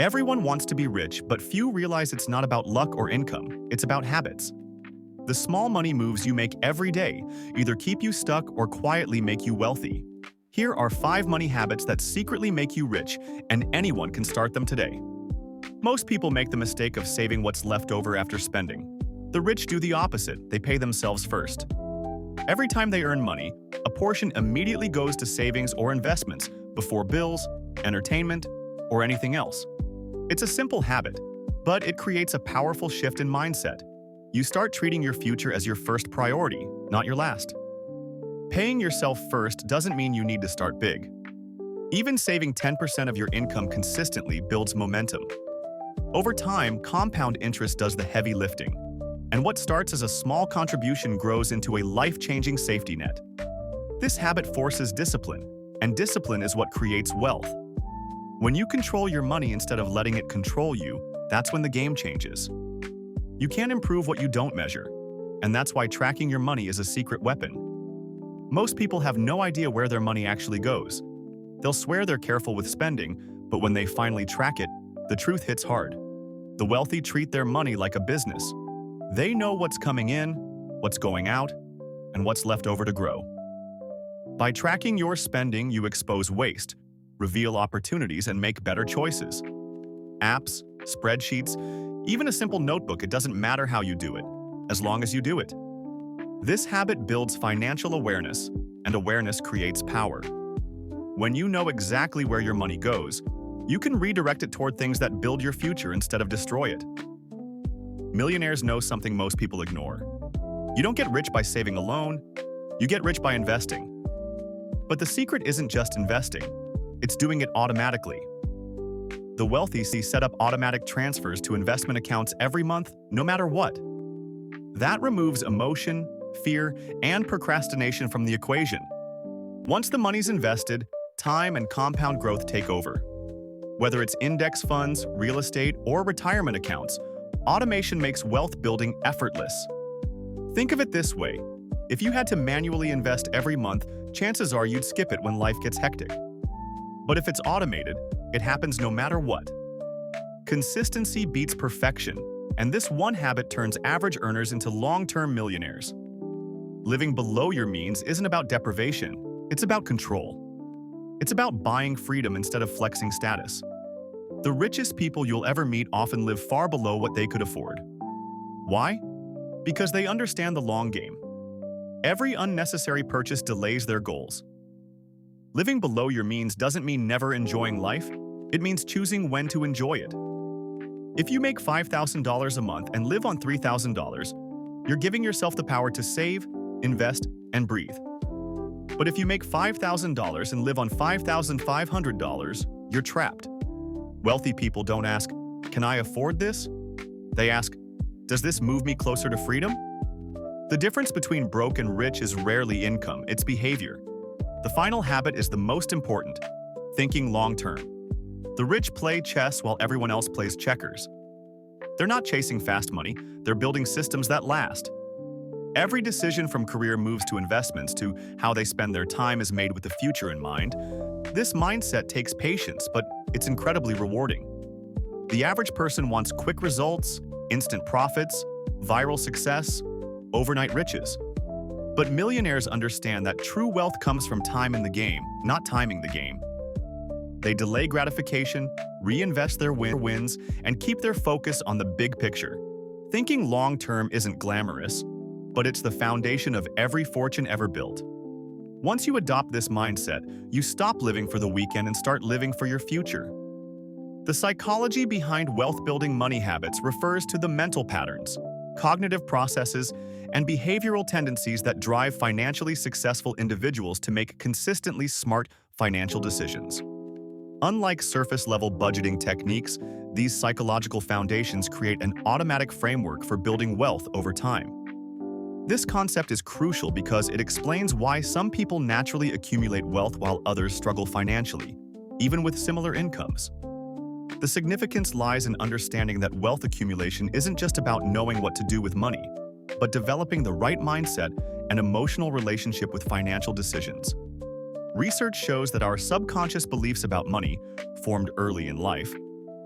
Everyone wants to be rich, but few realize it's not about luck or income, it's about habits. The small money moves you make every day either keep you stuck or quietly make you wealthy. Here are 5 money habits that secretly make you rich, and anyone can start them today. Most people make the mistake of saving what's left over after spending. The rich do the opposite, they pay themselves first. Every time they earn money, a portion immediately goes to savings or investments before bills, entertainment, or anything else. It's a simple habit, but it creates a powerful shift in mindset. You start treating your future as your first priority, not your last. Paying yourself first doesn't mean you need to start big. Even saving 10% of your income consistently builds momentum. Over time, compound interest does the heavy lifting, and what starts as a small contribution grows into a life-changing safety net. This habit forces discipline, and discipline is what creates wealth. When you control your money instead of letting it control you, that's when the game changes. You can't improve what you don't measure, and that's why tracking your money is a secret weapon. Most people have no idea where their money actually goes. They'll swear they're careful with spending, but when they finally track it, the truth hits hard. The wealthy treat their money like a business. They know what's coming in, what's going out, and what's left over to grow. By tracking your spending, you expose waste, reveal opportunities, and make better choices. Apps, spreadsheets, even a simple notebook, it doesn't matter how you do it, as long as you do it. This habit builds financial awareness, and awareness creates power. When you know exactly where your money goes, you can redirect it toward things that build your future instead of destroy it. Millionaires know something most people ignore. You don't get rich by saving alone, you get rich by investing. But the secret isn't just investing, it's doing it automatically. The wealthy set up automatic transfers to investment accounts every month, no matter what. That removes emotion, fear, and procrastination from the equation. Once the money's invested, time and compound growth take over. Whether it's index funds, real estate, or retirement accounts, automation makes wealth building effortless. Think of it this way: if you had to manually invest every month, chances are you'd skip it when life gets hectic. But if it's automated, it happens no matter what. Consistency beats perfection, and this one habit turns average earners into long-term millionaires. Living below your means isn't about deprivation, it's about control. It's about buying freedom instead of flexing status. The richest people you'll ever meet often live far below what they could afford. Why? Because they understand the long game. Every unnecessary purchase delays their goals. Living below your means doesn't mean never enjoying life, it means choosing when to enjoy it. If you make $5,000 a month and live on $3,000, you're giving yourself the power to save, invest, and breathe. But if you make $5,000 and live on $5,500, you're trapped. Wealthy people don't ask, "Can I afford this?" They ask, "Does this move me closer to freedom?" The difference between broke and rich is rarely income, it's behavior. The final habit is the most important: thinking long-term. The rich play chess while everyone else plays checkers. They're not chasing fast money, they're building systems that last. Every decision from career moves to investments to how they spend their time is made with the future in mind. This mindset takes patience, but it's incredibly rewarding. The average person wants quick results, instant profits, viral success, overnight riches. But millionaires understand that true wealth comes from time in the game, not timing the game. They delay gratification, reinvest their wins, and keep their focus on the big picture. Thinking long-term isn't glamorous, but it's the foundation of every fortune ever built. Once you adopt this mindset, you stop living for the weekend and start living for your future. The psychology behind wealth-building money habits refers to the mental patterns, cognitive processes, and behavioral tendencies that drive financially successful individuals to make consistently smart financial decisions. Unlike surface-level budgeting techniques, these psychological foundations create an automatic framework for building wealth over time. This concept is crucial because it explains why some people naturally accumulate wealth while others struggle financially, even with similar incomes. The significance lies in understanding that wealth accumulation isn't just about knowing what to do with money, but developing the right mindset and emotional relationship with financial decisions. Research shows that our subconscious beliefs about money, formed early in life,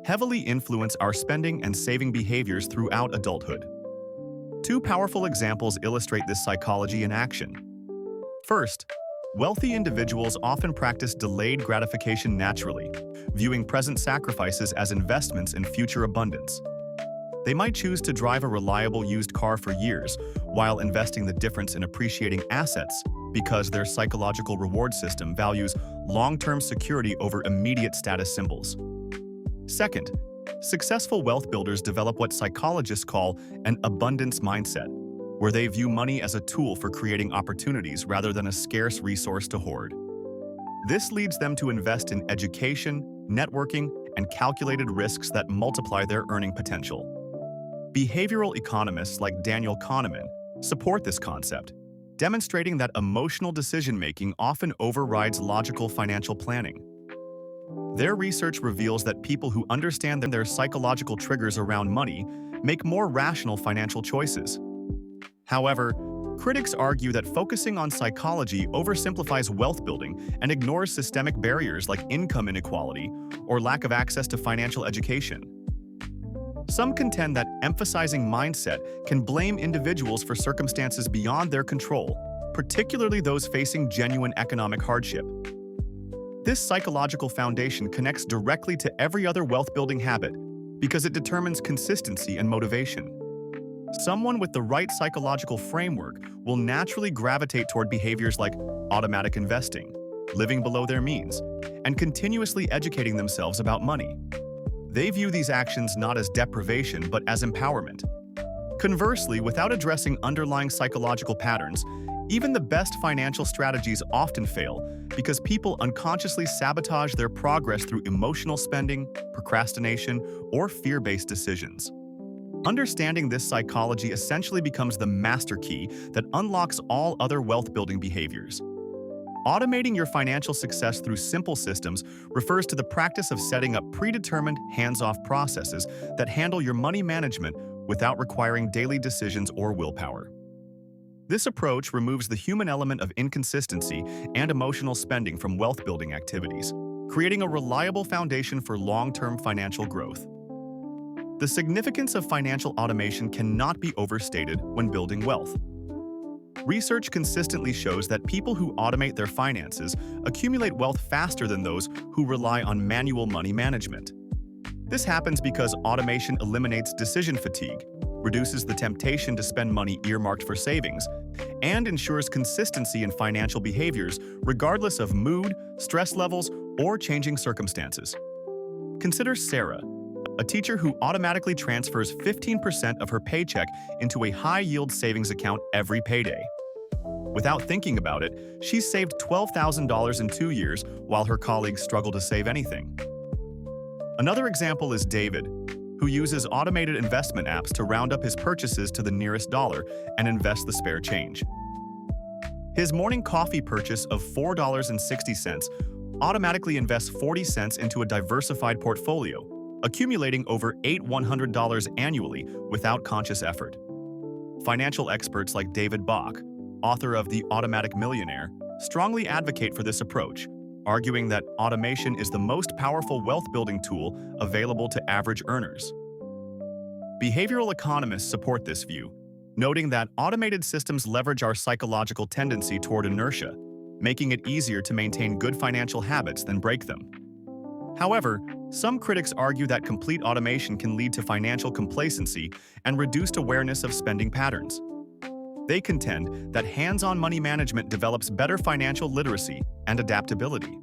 heavily influence our spending and saving behaviors throughout adulthood. Two powerful examples illustrate this psychology in action. First, wealthy individuals often practice delayed gratification naturally, viewing present sacrifices as investments in future abundance. They might choose to drive a reliable used car for years while investing the difference in appreciating assets because their psychological reward system values long-term security over immediate status symbols. Second, successful wealth builders develop what psychologists call an abundance mindset, where they view money as a tool for creating opportunities rather than a scarce resource to hoard. This leads them to invest in education, networking, and calculated risks that multiply their earning potential. Behavioral economists like Daniel Kahneman support this concept, demonstrating that emotional decision-making often overrides logical financial planning. Their research reveals that people who understand their psychological triggers around money make more rational financial choices. However, critics argue that focusing on psychology oversimplifies wealth building and ignores systemic barriers like income inequality or lack of access to financial education. Some contend that emphasizing mindset can blame individuals for circumstances beyond their control, particularly those facing genuine economic hardship. This psychological foundation connects directly to every other wealth-building habit because it determines consistency and motivation. Someone with the right psychological framework will naturally gravitate toward behaviors like automatic investing, living below their means, and continuously educating themselves about money. They view these actions not as deprivation but as empowerment. Conversely, without addressing underlying psychological patterns, even the best financial strategies often fail because people unconsciously sabotage their progress through emotional spending, procrastination, or fear-based decisions. Understanding this psychology essentially becomes the master key that unlocks all other wealth-building behaviors. Automating your financial success through simple systems refers to the practice of setting up predetermined, hands-off processes that handle your money management without requiring daily decisions or willpower. This approach removes the human element of inconsistency and emotional spending from wealth-building activities, creating a reliable foundation for long-term financial growth. The significance of financial automation cannot be overstated when building wealth. Research consistently shows that people who automate their finances accumulate wealth faster than those who rely on manual money management. This happens because automation eliminates decision fatigue, reduces the temptation to spend money earmarked for savings, and ensures consistency in financial behaviors regardless of mood, stress levels, or changing circumstances. Consider Sarah, a teacher who automatically transfers 15% of her paycheck into a high-yield savings account every payday. Without thinking about it, she's saved $12,000 in 2 years while her colleagues struggle to save anything. Another example is David, who uses automated investment apps to round up his purchases to the nearest dollar and invest the spare change. His morning coffee purchase of $4.60 automatically invests 40 cents into a diversified portfolio, accumulating over $800 annually without conscious effort. Financial experts like David Bach, author of The Automatic Millionaire, strongly advocate for this approach, arguing that automation is the most powerful wealth-building tool available to average earners. Behavioral economists support this view, noting that automated systems leverage our psychological tendency toward inertia, making it easier to maintain good financial habits than break them. However, some critics argue that complete automation can lead to financial complacency and reduced awareness of spending patterns. They contend that hands-on money management develops better financial literacy and adaptability.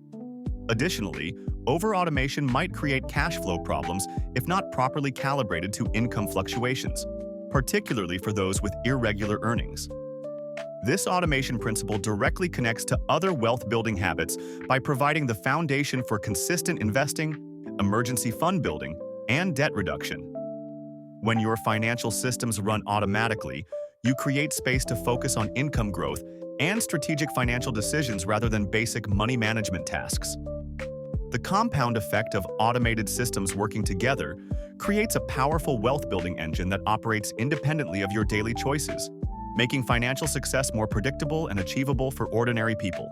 Additionally, over-automation might create cash flow problems if not properly calibrated to income fluctuations, particularly for those with irregular earnings. This automation principle directly connects to other wealth-building habits by providing the foundation for consistent investing, emergency fund building, and debt reduction. When your financial systems run automatically, you create space to focus on income growth and strategic financial decisions rather than basic money management tasks. The compound effect of automated systems working together creates a powerful wealth-building engine that operates independently of your daily choices, making financial success more predictable and achievable for ordinary people.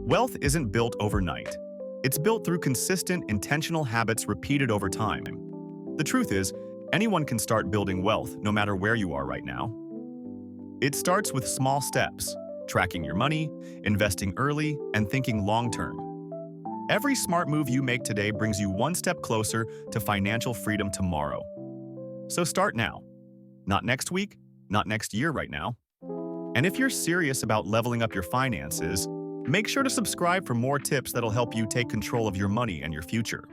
Wealth isn't built overnight. It's built through consistent, intentional habits repeated over time. The truth is, anyone can start building wealth no matter where you are right now. It starts with small steps, tracking your money, investing early, and thinking long-term. Every smart move you make today brings you one step closer to financial freedom tomorrow. So start now. Not next week, not next year right now. And if you're serious about leveling up your finances, make sure to subscribe for more tips that'll help you take control of your money and your future.